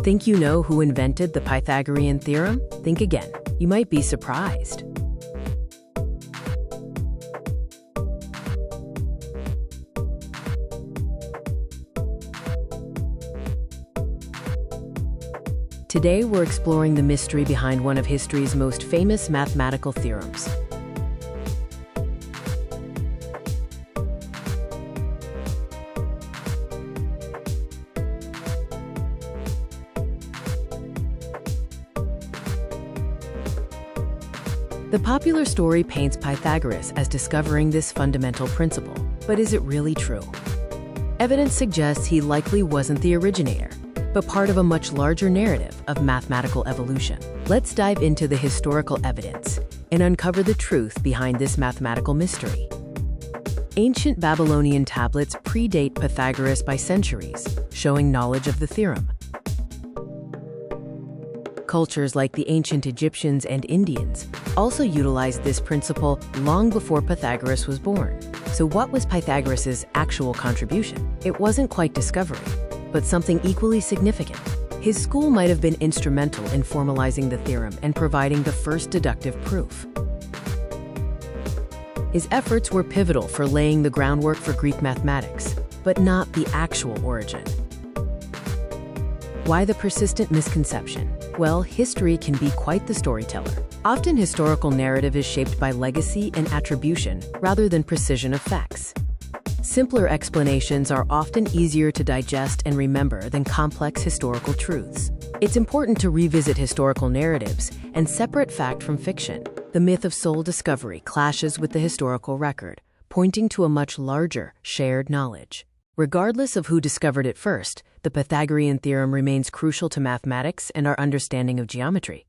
Think you know who invented the Pythagorean theorem? Think again. You might be surprised. Today we're exploring the mystery behind one of history's most famous mathematical theorems. The popular story paints Pythagoras as discovering this fundamental principle, but is it really true? Evidence suggests he likely wasn't the originator, but part of a much larger narrative of mathematical evolution. Let's dive into the historical evidence and uncover the truth behind this mathematical mystery. Ancient Babylonian tablets predate Pythagoras by centuries, showing knowledge of the theorem. Cultures like the ancient Egyptians and Indians also utilized this principle long before Pythagoras was born. So what was Pythagoras' actual contribution? It wasn't quite discovery, but something equally significant. His school might have been instrumental in formalizing the theorem and providing the first deductive proof. His efforts were pivotal for laying the groundwork for Greek mathematics, but not the actual origin. Why the persistent misconception? Well, history can be quite the storyteller. Often historical narrative is shaped by legacy and attribution rather than precision of facts. Simpler explanations are often easier to digest and remember than complex historical truths. It's important to revisit historical narratives and separate fact from fiction. The myth of sole discovery clashes with the historical record, pointing to a much larger, shared knowledge. Regardless of who discovered it first, the Pythagorean theorem remains crucial to mathematics and our understanding of geometry.